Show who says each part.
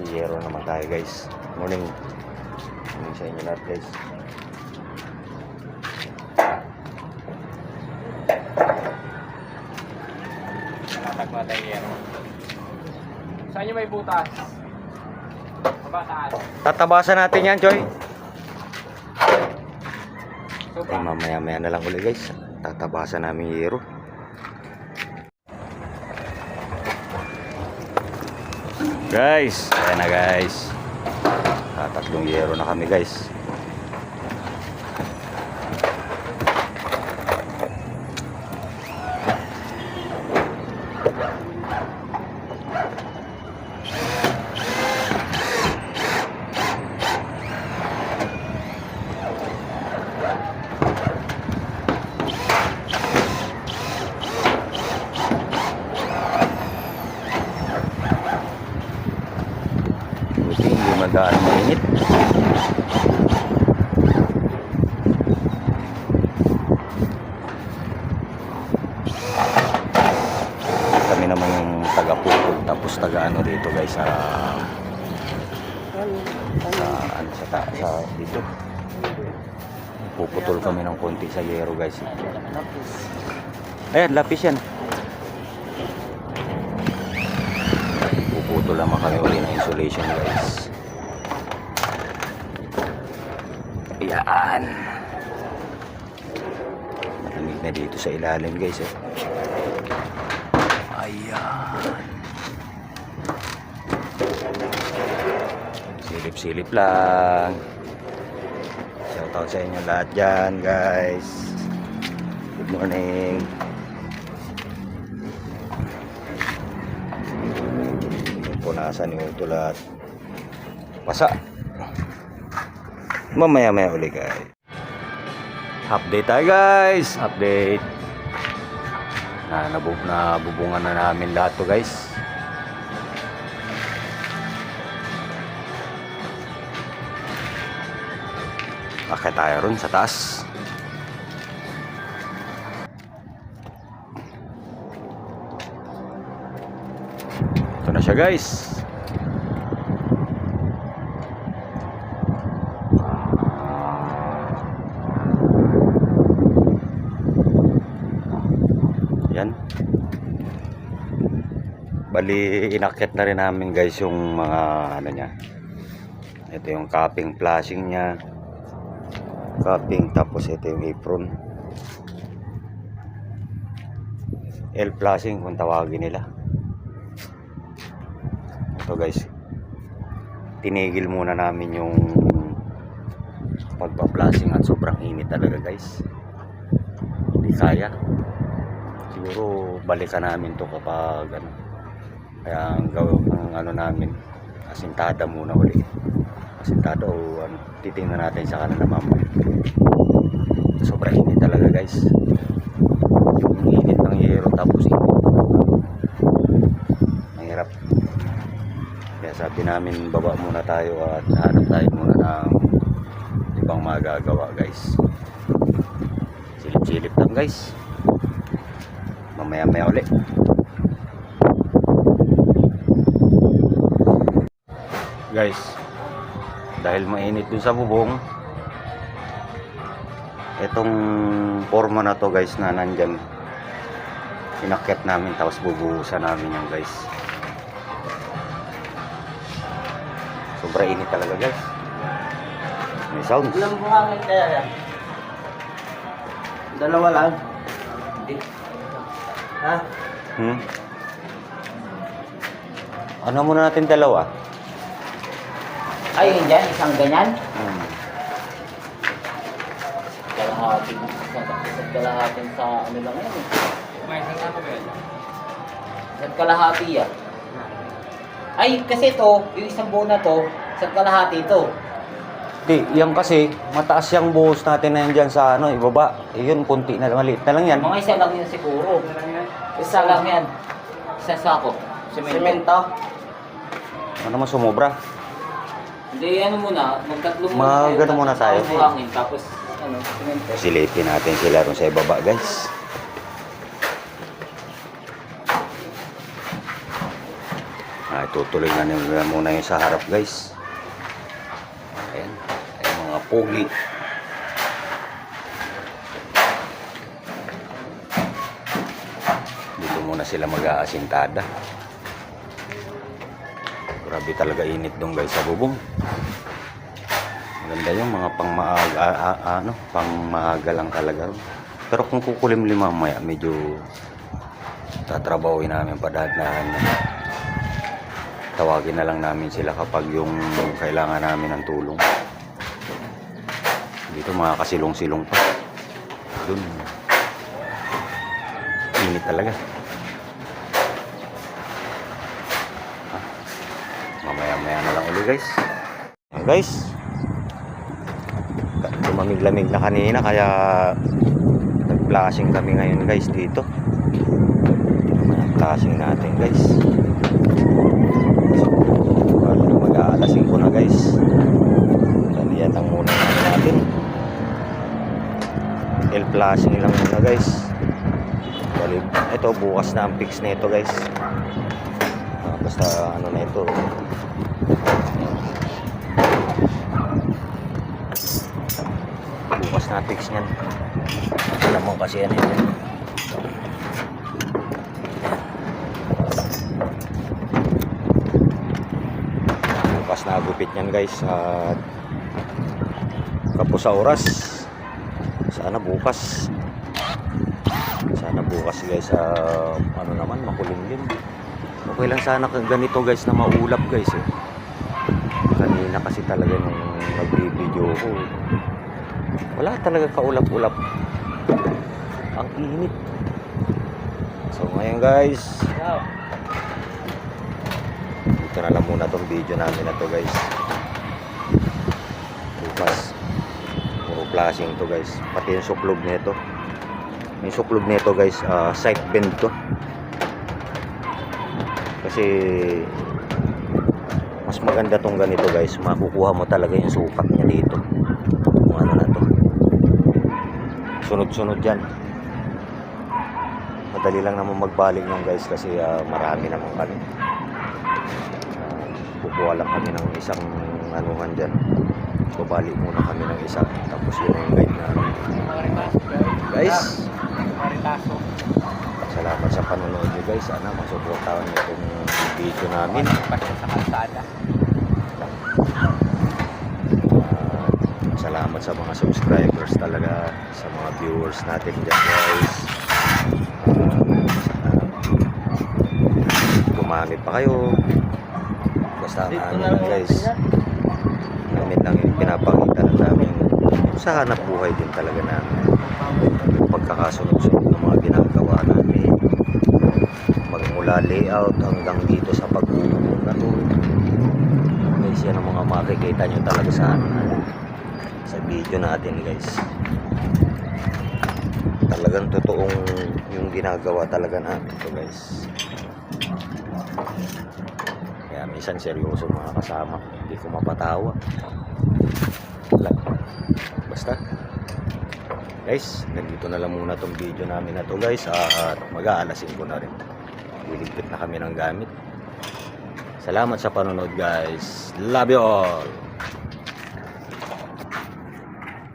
Speaker 1: Yero naman tayo guys. Morning. Morning sa inyo lahat guys.
Speaker 2: Nakatagma tayo yero. Saan nyo may butas? Mabataan.
Speaker 1: Tatabasan natin yan, Joy.
Speaker 2: Sobra.
Speaker 1: Ay, mamaya-maya na lang ulit guys. Tatabasan namin yung Yero. Guys, ayan na guys. Tatlong Yero na kami guys. Hindi magaan mainit. Kami naman yung taga-pupul tapos taga-ano dito guys sa dito. Puputol kami ng konti sa Yero guys. Ayan, lapis yan. Puputol naman kami uli ng insulation guys. Ayan. Malamig na dito sa ilalim guys eh. Ayan. Silip-silip lang. Shoutout sa inyo lahat dyan guys. Good morning. Punasan yung ito lahat. Pasa. Mamaya-maya ulit guys. Update tayo guys. Update. Nabubungan na namin lahat to guys. Akit tayo ron sa taas. Ito na siya guys. Yan. Bali inakit na rin namin guys yung mga ano niya. Ito yung capping flashing niya. Capping, tapos ito yung apron. L flashing kung tawagin nila. Ito guys, tinigil muna namin yung pagpa-flashing at sobrang init talaga guys. Hindi kaya. Siguro balikan namin to kapag ano. Kaya ang gawin ng ano namin, asintada muna ulit. Asintada o ano, titingnan natin sa kanila mamaya. Sobrang init talaga guys. Yung init ng Yero tapos init. Mahirap. Kaya sabi namin baba muna tayo at hanap tayo muna ng ibang magagawa guys. Silip-silip lang guys. Mamaya-maya ulit. Guys, dahil mainit dun sa bubong, itong forma na to guys na nandyan, inakyat namin tapos bubuhusan namin yan guys. Sobrang init talaga guys. May sounds.
Speaker 2: Ilang buhangin kaya yan? Dalawa lang? Hindi. Ha?
Speaker 1: Ano muna natin dalawa?
Speaker 2: Ay, yan, isang ganyan?
Speaker 3: Kalahating sa ano lang yan eh.
Speaker 2: May isang ano ba yan?
Speaker 3: Isang kalahati yan. Ay, kasi to, yung isang buo na to, isang kalahati to.
Speaker 1: Di, yan kasi mataas yung buhos natin na yan dyan sa ano, ibaba. Yun, punti na maliit na lang yan.
Speaker 3: Mga isa lang yun siguro. Isa lang yan. Isang sako. Semento.
Speaker 1: Ano naman sumobra?
Speaker 3: Hindi, ano muna, magtatlo muna.
Speaker 1: Magano muna tayo.
Speaker 3: Buhangin, tapos, ano, semento.
Speaker 1: Silipin natin sila ron sa ibaba guys. tutuloy na nila muna yung sa harap guys. Ayan. Ayan mga pogi. Dito muna sila mag-aasintada. Grabe talaga init dong guys sa bubong. Maganda yung mga pangmaaga lang talaga. Pero kung kukulimlim mamaya, medyo tatrabawin namin padagdahan na. Tawagin na lang namin sila kapag yung kailangan namin ng tulong. Dito mga kasilong-silong pa. Doon. Init talaga. Mamaya-maya na lang ulit guys. Ayan guys. Lumamig-lamig na kanina kaya nag-flashing kami ngayon guys dito. Flashing natin guys. So, mag-aalas 5 na guys. Yan lang muna natin. Flashing lang muna guys. Ito bukas na ang fix na ito guys. Basta ano na ito. Bukas na fix niyan. Alam mo kasi yan ito. Bukas na gupit niyan guys. At kapos sa oras. Sana bukas guys. Ano naman makulimlim. Okay lang sana ganito guys na maulap guys eh. Kanina kasi talaga nung nag-video ko, wala talaga kaulap-ulap. Ang init. So ngayon guys, dito na lang muna tong video namin na to guys. Bukas puro flashing to guys. Pati yung suklog nito. May suklog nito guys, side bend to. Kasi mas maganda tong ganito guys, makukuha mo talaga yung sukat niya dito. Kung ano na to, sunod-sunod yan. Madali lang naman magbalik nyo guys kasi marami naman kami. Kukuha lang kami ng isang anuhan dyan. Babalik muna kami ng isa. Tapos yun yung guide na guys. Salamat sa panonood nyo guys. Sana masuportahan nyo itong video namin.
Speaker 2: Sa kalsada.
Speaker 1: Salamat sa mga subscribers talaga, sa mga viewers natin dyan guys. Gumamit pa kayo. Basta ano lang guys, gamit lang yung pinapakita lang namin sa hanap buhay din talaga namin. Pagkakasunod-sunod ng mga ginagawa namin, magmula layout hanggang dito sa pagbubuo na to guys. Yan ang mga makikita nyo talaga sa video natin guys. Talagang totoong yung ginagawa talaga namin to guys. Kaya minsan seryoso mga kasama, hindi ko mapatawa. Basta guys, nandito na lang muna tong video namin na to guys. At mag-aalasin ko na rin. Liligpit na kami ng gamit. Salamat sa panonood guys. Love you all.